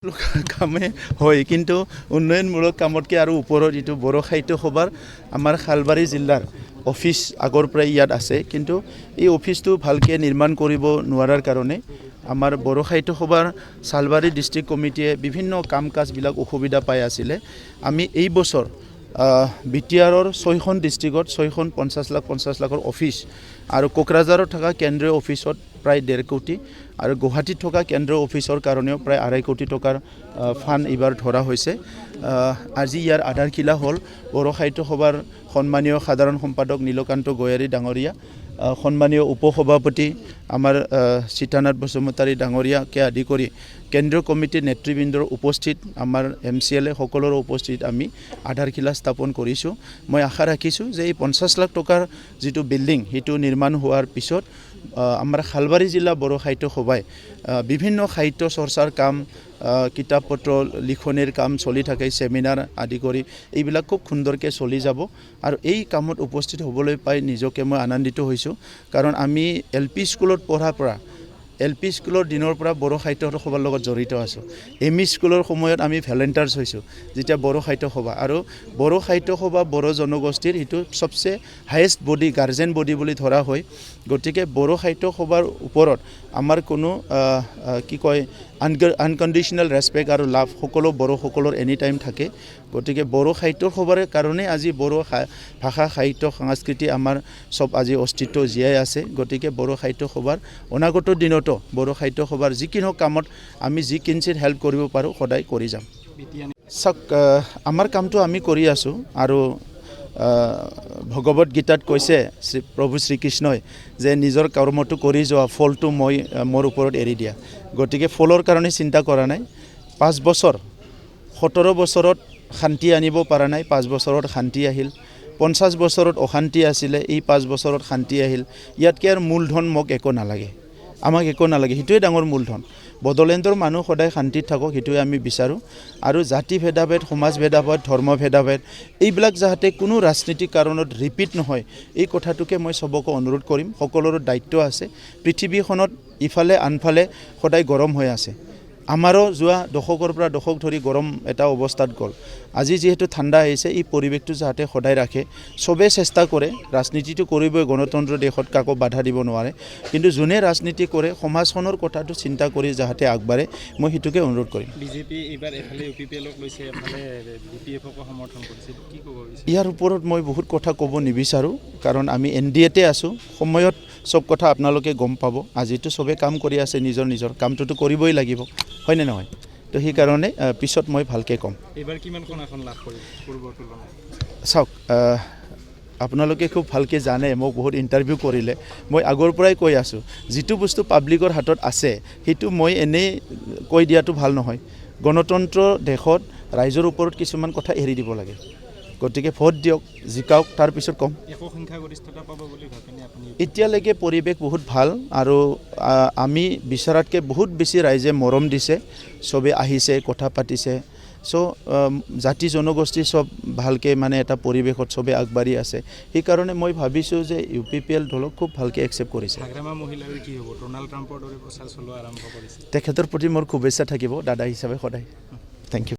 কামে হয় কিন্তু উন্নয়নমূলক কামতকৈ আৰু ওপৰত এইটো বড়ো সাহিত্য সভাৰ আমাৰ খালবাৰী জিলাৰ অফিচ আগৰ পৰাই ইয়াত আছে কিন্তু এই অফিচটো ভালকৈ নিৰ্মাণ কৰিব নোৱাৰাৰ কাৰণে আমাৰ বড়ো সাহিত্য সভাৰ চালবাৰী ডিষ্ট্ৰিক্ট কমিটিয়ে বিভিন্ন কাম কাজবিলাক অসুবিধা পাই আছিলে আমি এই বছৰ বিটিআৰৰ 6খন ডিষ্ট্ৰিক্টত 6খন 50 লাখৰ অফিচ আৰু কোকৰাঝাৰত থকা কেন্দ্ৰীয় অফিচত প্ৰায় 1.5 কোটি আৰু গুৱাহাটীত থকা কেন্দ্ৰীয় অফিচৰ কাৰণেও প্ৰায় 2.5 কোটি টকাৰ ফাণ্ড এইবাৰ ধৰা হৈছে আজি ইয়াৰ আধাৰশিলা হ'ল বড়ো সাহিত্য সভাৰ সন্মানীয় সাধাৰণ সম্পাদক নীলকান্ত গয়াৰী ডাঙৰীয়া সন্মানীয় উপসভাপতি আমাৰ সীতানাথ বসুমতাৰী ডাঙৰীয়াকে আদি কৰি কেন্দ্ৰীয় কমিটিৰ নেতৃবৃন্দৰ উপস্থিত আমাৰ MCLA সকলৰ উপস্থিত আমি আধাৰশিলা স্থাপন কৰিছোঁ মই আশা ৰাখিছোঁ যে এই 50 লাখ টকাৰ যিটো বিল্ডিং সেইটো নিৰ্মাণ হোৱাৰ পিছত আমাৰ খালবাৰী জিলা বড়ো সাহিত্য সভাই বিভিন্ন সাহিত্য চৰ্চাৰ কাম কিতাপ পত্ৰ লিখনিৰ কাম চলি থাকে সেমিনাৰ আদি কৰি এইবিলাক খুব সুন্দৰকৈ চলি যাব আৰু এই কামত উপস্থিত হ'বলৈ পাই নিজকে মই আনন্দিত হৈছোঁ কাৰণ আমি LP স্কুলত পঢ়াৰ পৰা LP স্কুলৰ দিনৰ পৰা বড়ো সাহিত্য সভাৰ লগত জড়িত আছোঁ ME স্কুলৰ সময়ত আমি ভলেণ্টাৰ্ছ হৈছোঁ যেতিয়া বড়ো সাহিত্য সভা আৰু বড়ো সাহিত্য সভা বড়ো জনগোষ্ঠীৰ এইটো সবচে হায়েষ্ট বডি গাৰ্জেন বডি বুলি ধৰা হয় গতিকে বড়ো সাহিত্য সভাৰ ওপৰত আমাৰ কোনো কি কয় আনকণ্ডিশ্যনেল ৰেছপেক্ট আৰু লাভ সকলো বড়োসকলৰ এনি টাইম থাকে গতিকে বড়ো সাহিত্য সভাৰ কাৰণে আজি বড়ো ভাষা সাহিত্য সংস্কৃতি আমাৰ সব আজি অস্তিত্ব জীয়াই আছে গতিকে বড়ো সাহিত্য সভাৰ অনাগত দিনতো বড়ো সাহিত্য সভাৰ যিকোনো কামত আমি যি কিঞ্চিত হেল্প কৰিব পাৰোঁ সদায় কৰি যাম চাওক আমাৰ কামটো আমি কৰি আছোঁ আৰু ভগৱত গীতাত কৈছে প্ৰভু শ্ৰীকৃষ্ণই যে নিজৰ কৰ্মটো কৰি যোৱা ফলটো মই মোৰ ওপৰত এৰি দিয়া গতিকে ফলৰ কাৰণে চিন্তা কৰা নাই 5 বছৰ 17 বছৰত শান্তি আনিব পৰা নাই 5 বছৰত শান্তি আহিল 50 বছৰত অশান্তি আছিলে এই 5 বছৰত শান্তি আহিল ইয়াতকৈ আৰু মূলধন মোক একো নালাগে আমাক একো নালাগে সেইটোৱে ডাঙৰ মূলধন বড়োলেণ্ডৰ মানুহ সদায় শান্তিত থাকক সেইটোৱে আমি বিচাৰোঁ আৰু জাতি ভেদাভেদ সমাজ ভেদাভেদ ধৰ্ম ভেদাভেদ এইবিলাক যাতে কোনো ৰাজনীতিক কাৰণত ৰিপিট নহয় এই কথাটোকে মই সবকে অনুৰোধ কৰিম সকলোৰে দায়িত্ব আছে পৃথিৱীখনত ইফালে আনফালে সদায় গৰম হৈ আছে আমাৰো যোৱা দশকৰ পৰা দশক ধৰি গৰম এটা অৱস্থাত গ'ল আজি যেহেতু ঠাণ্ডা আহিছে এই পৰিৱেশটো যাতে সদায় ৰাখে সবে চেষ্টা কৰে ৰাজনীতিটো কৰিবই গণতন্ত্ৰ দেশত কাকো বাধা দিব নোৱাৰে কিন্তু যোনে ৰাজনীতি কৰে সমাজখনৰ কথাটো চিন্তা কৰি যাতে আগবাঢ়ে মই সেইটোকে অনুৰোধ কৰিম বিজেপি এইবাৰ এফালে UPPLক লৈছে এফালে BPFকো সমৰ্থন কৰিছে কি ক'ব বিচাৰে ইয়াৰ ওপৰত মই বহুত কথা ক'ব নিবিচাৰোঁ কাৰণ আমি NDAতে আছোঁ সময়ত সব কথা আপোনালোকে গম পাব আজিতো সবে কাম কৰি আছে নিজৰ কামটোতো কৰিবই লাগিব হয়নে নহয় তো সেইকাৰণে পিছত মই ভালকৈ ক'ম এইবাৰ কিমানখন আসন লাভ কৰিব পূৰ্বৰ তুলনাত চাওক আপোনালোকে খুব ভালকৈ জানে মোক বহুত ইণ্টাৰভিউ কৰিলে মই আগৰ পৰাই কৈ আছোঁ যিটো বস্তু পাব্লিকৰ হাতত আছে সেইটো মই এনেই কৈ দিয়াটো ভাল নহয় গণতন্ত্ৰ দেশত ৰাইজৰ ওপৰত কিছুমান কথা এৰি দিব লাগে গতিকে ভোট দিয়ক জিকাওক তাৰপিছত ক'ম সংখ্যাগৰিষ্ঠতা পাব বুলি ভাবেনে আপুনি এতিয়ালৈকে পৰিৱেশ বহুত ভাল আৰু আমি বিচৰাতকৈ বহুত বেছি ৰাইজে মৰম দিছে চবে আহিছে কথা পাতিছে চ' জাতি জনগোষ্ঠী সব ভালকৈ মানে এটা পৰিৱেশত চবে আগবাঢ়ি আছে সেইকাৰণে মই ভাবিছোঁ যে UPPL দলক খুব ভালকৈ একচেপ্ট কৰিছে মহিলাৰ কি হ'ব ডনাল্ড ট্ৰাম্পৰ দৰে প্ৰচাৰ চলোৱা আৰম্ভ কৰিছে তেখেতৰ প্ৰতি মোৰ শুভেচ্ছা থাকিব দাদা হিচাপে সদায় থেংক ইউ